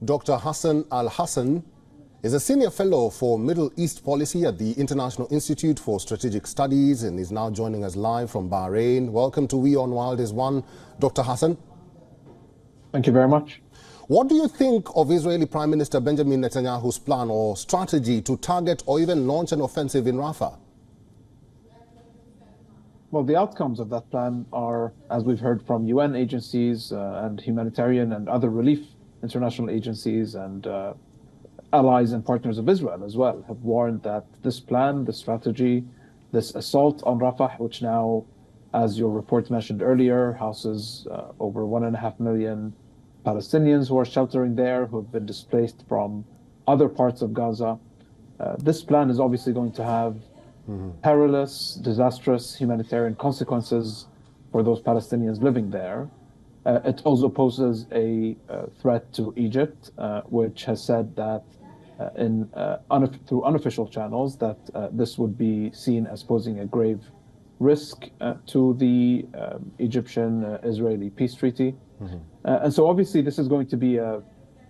Dr. Hassan Al-Hassan is a senior fellow for Middle East policy at the International Institute for Strategic Studies and is now joining us live from Bahrain. Welcome to WION The World is One, Dr. Hassan. Thank you very much. What do you think of Israeli Prime Minister Benjamin Netanyahu's plan or strategy to target or even launch an offensive in Rafah? Well, the outcomes of that plan are, as we've heard from UN agencies and humanitarian and other relief international agencies and allies and partners of Israel as well, have warned that this plan, this strategy, this assault on Rafah, which now, as your report mentioned earlier, houses over 1.5 million Palestinians who are sheltering there, who have been displaced from other parts of Gaza. This plan is obviously going to have perilous, disastrous humanitarian consequences for those Palestinians living there. It also poses a threat to Egypt, which has said that through unofficial channels that this would be seen as posing a grave risk to the Egyptian-Israeli peace treaty. And so obviously this is going to be a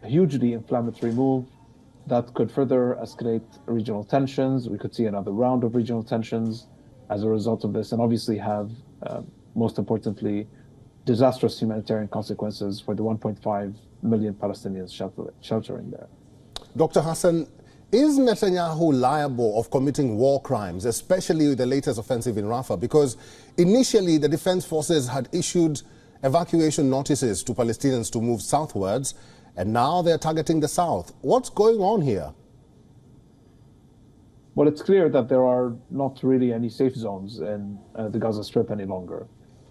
hugely inflammatory move that could further escalate regional tensions. We could see another round of regional tensions as a result of this, and obviously have, most importantly, disastrous humanitarian consequences for the 1.5 million Palestinians sheltering there. Dr. Hassan, is Netanyahu liable of committing war crimes, especially with the latest offensive in Rafah? Because initially the defense forces had issued evacuation notices to Palestinians to move southwards, and now they're targeting the south. What's going on here? Well, it's clear that there are not really any safe zones in the Gaza Strip any longer.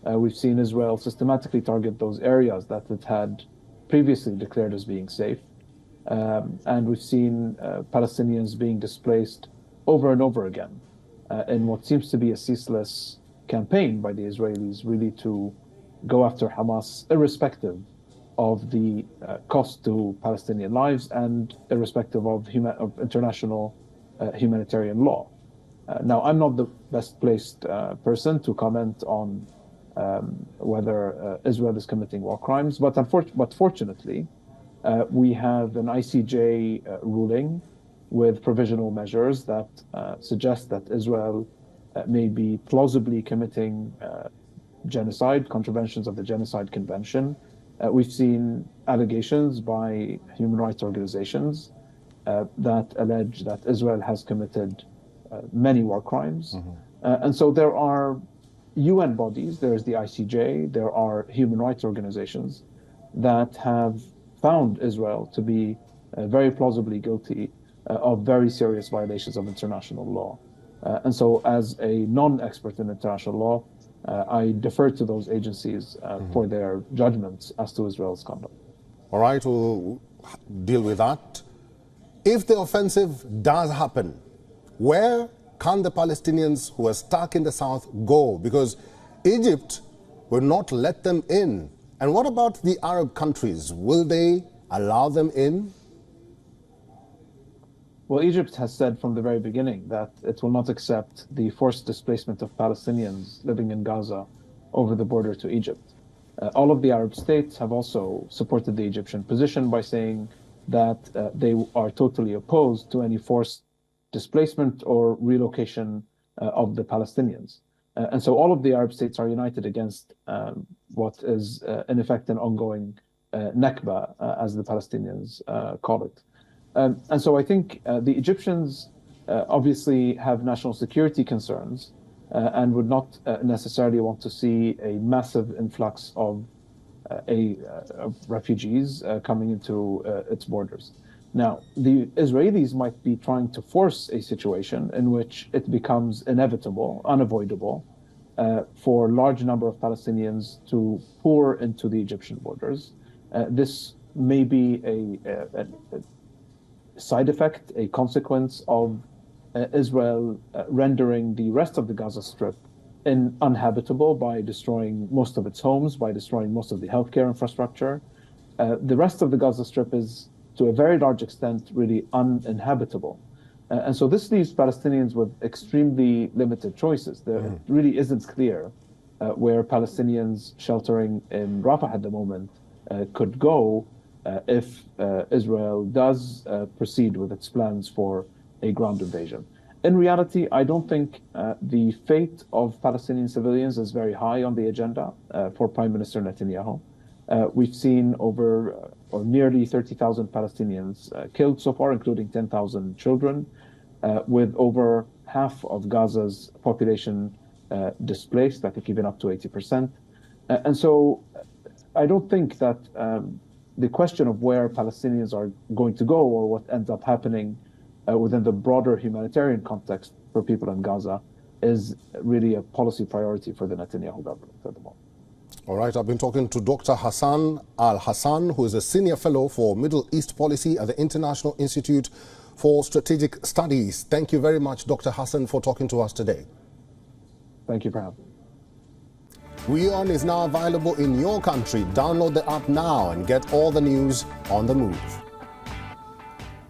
We've seen Israel systematically target those areas that it had previously declared as being safe. And we've seen Palestinians being displaced over and over again in what seems to be a ceaseless campaign by the Israelis really to go after Hamas, irrespective of the cost to Palestinian lives and irrespective of international humanitarian law. Now, I'm not the best placed person to comment on whether Israel is committing war crimes, but fortunately, we have an ICJ ruling with provisional measures that suggest that Israel may be plausibly committing genocide, contraventions of the Genocide Convention. We've seen allegations by human rights organizations that allege that Israel has committed many war crimes. And so there are UN bodies, there is the ICJ, there are human rights organizations that have found Israel to be very plausibly guilty of very serious violations of international law. And so as a non-expert in international law, I defer to those agencies for their judgments as to Israel's conduct. All right, we'll deal with that. If the offensive does happen, where can the Palestinians who are stuck in the south go? Because Egypt will not let them in. And what about the Arab countries? Will they allow them in? Well, Egypt has said from the very beginning that it will not accept the forced displacement of Palestinians living in Gaza over the border to Egypt. All of the Arab states have also supported the Egyptian position by saying that they are totally opposed to any forced displacement or relocation of the Palestinians. And so all of the Arab states are united against what is, in effect, an ongoing Nakba, as the Palestinians call it. And so I think the Egyptians obviously have national security concerns and would not necessarily want to see a massive influx of refugees coming into its borders. Now, the Israelis might be trying to force a situation in which it becomes inevitable, unavoidable, for a large number of Palestinians to pour into the Egyptian borders. This may be a side effect, a consequence of Israel rendering the rest of the Gaza Strip uninhabitable by destroying most of its homes, by destroying most of the healthcare infrastructure. The rest of the Gaza Strip is, to a very large extent, really uninhabitable. And so this leaves Palestinians with extremely limited choices. It really isn't clear where Palestinians sheltering in Rafah at the moment could go if Israel does proceed with its plans for a ground invasion. In reality, I don't think the fate of Palestinian civilians is very high on the agenda for Prime Minister Netanyahu. We've seen over or nearly 30,000 Palestinians killed so far, including 10,000 children, with over half of Gaza's population displaced, I think even up to 80%. And so I don't think that the question of where Palestinians are going to go or what ends up happening within the broader humanitarian context for people in Gaza is really a policy priority for the Netanyahu government at the moment. All right, I've been talking to Dr. Hassan Al-Hassan, who is a senior fellow for Middle East policy at the International Institute for Strategic Studies. Thank you very much, Dr. Hassan, for talking to us today. Thank you for having me. WION is now available in your country. Download the app now and get all the news on the move.